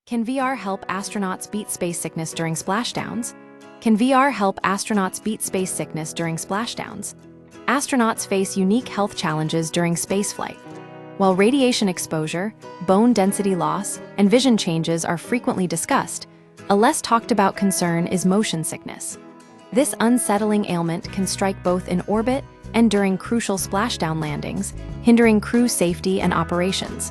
Can VR help astronauts beat space sickness during splashdowns? Can VR help astronauts beat space sickness during splashdowns? Astronauts face unique health challenges during spaceflight. While radiation exposure, bone density loss, and vision changes are frequently discussed, a less talked about concern is motion sickness. This unsettling ailment can strike both in orbit and during crucial splashdown landings, hindering crew safety and operations.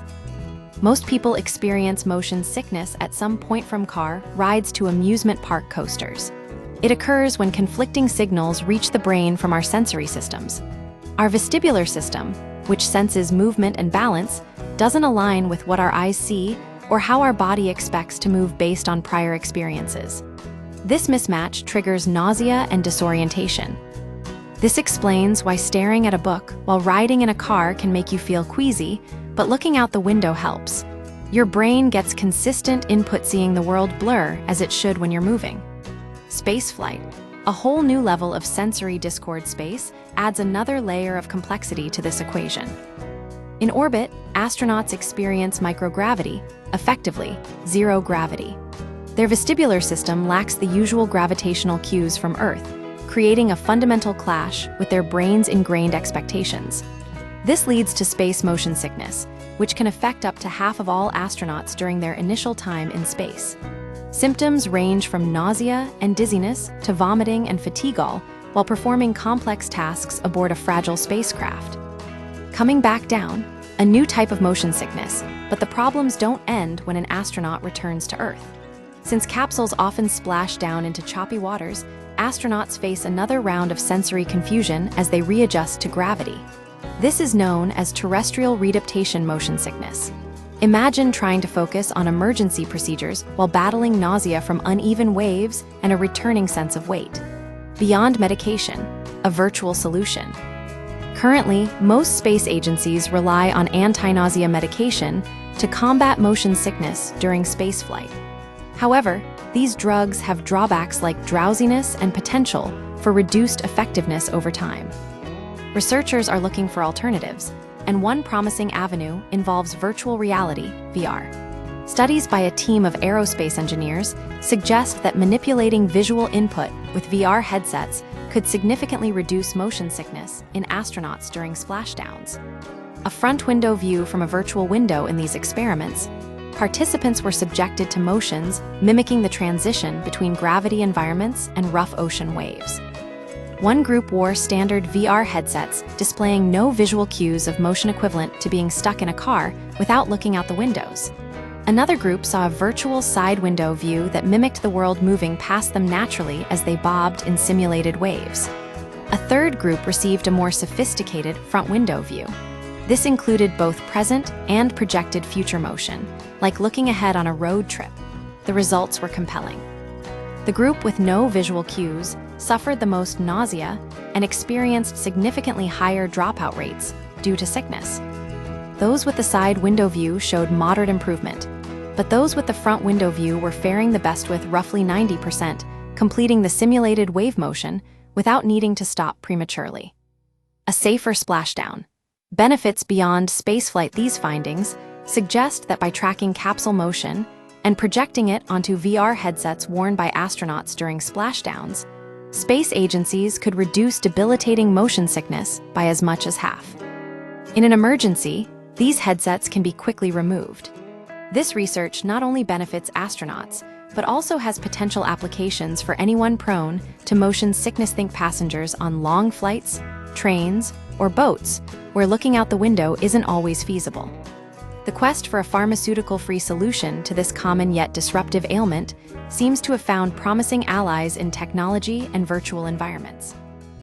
Most people experience motion sickness at some point, from car rides to amusement park coasters. It occurs when conflicting signals reach the brain from our sensory systems. Our vestibular system, which senses movement and balance, doesn't align with what our eyes see or how our body expects to move based on prior experiences. This mismatch triggers nausea and disorientation. This explains why staring at a book while riding in a car can make you feel queasy, but looking out the window helps. Your brain gets consistent input, seeing the world blur as it should when you're moving. Spaceflight, a whole new level of sensory discord space, adds another layer of complexity to this equation. In orbit, astronauts experience microgravity, effectively zero gravity. Their vestibular system lacks the usual gravitational cues from Earth, creating a fundamental clash with their brain's ingrained expectations. This leads to space motion sickness, which can affect up to half of all astronauts during their initial time in space. Symptoms range from nausea and dizziness to vomiting and fatigue, all while performing complex tasks aboard a fragile spacecraft. Coming back down, a new type of motion sickness, but the problems don't end when an astronaut returns to Earth. Since capsules often splash down into choppy waters, astronauts face another round of sensory confusion as they readjust to gravity. This is known as terrestrial readaptation motion sickness. Imagine trying to focus on emergency procedures while battling nausea from uneven waves and a returning sense of weight. Beyond medication, a virtual solution. Currently, most space agencies rely on anti-nausea medication to combat motion sickness during spaceflight. However, these drugs have drawbacks like drowsiness and potential for reduced effectiveness over time. Researchers are looking for alternatives, and one promising avenue involves virtual reality, VR. Studies by a team of aerospace engineers suggest that manipulating visual input with VR headsets could significantly reduce motion sickness in astronauts during splashdowns. A front window view from a virtual window in these experiments, participants were subjected to motions mimicking the transition between gravity environments and rough ocean waves. One group wore standard VR headsets displaying no visual cues of motion, equivalent to being stuck in a car without looking out the windows. Another group saw a virtual side window view that mimicked the world moving past them naturally as they bobbed in simulated waves. A third group received a more sophisticated front window view. This included both present and projected future motion, like looking ahead on a road trip. The results were compelling. The group with no visual cues suffered the most nausea and experienced significantly higher dropout rates due to sickness. Those with the side window view showed moderate improvement, but those with the front window view were faring the best, with roughly 90% completing the simulated wave motion without needing to stop prematurely. A safer splashdown. Benefits beyond spaceflight. These findings suggest that by tracking capsule motion and projecting it onto VR headsets worn by astronauts during splashdowns, space agencies could reduce debilitating motion sickness by as much as half. In an emergency, these headsets can be quickly removed. This research not only benefits astronauts, but also has potential applications for anyone prone to motion sickness. Think passengers on long flights, trains, or boats, where looking out the window isn't always feasible. The quest for a pharmaceutical-free solution to this common yet disruptive ailment seems to have found promising allies in technology and virtual environments.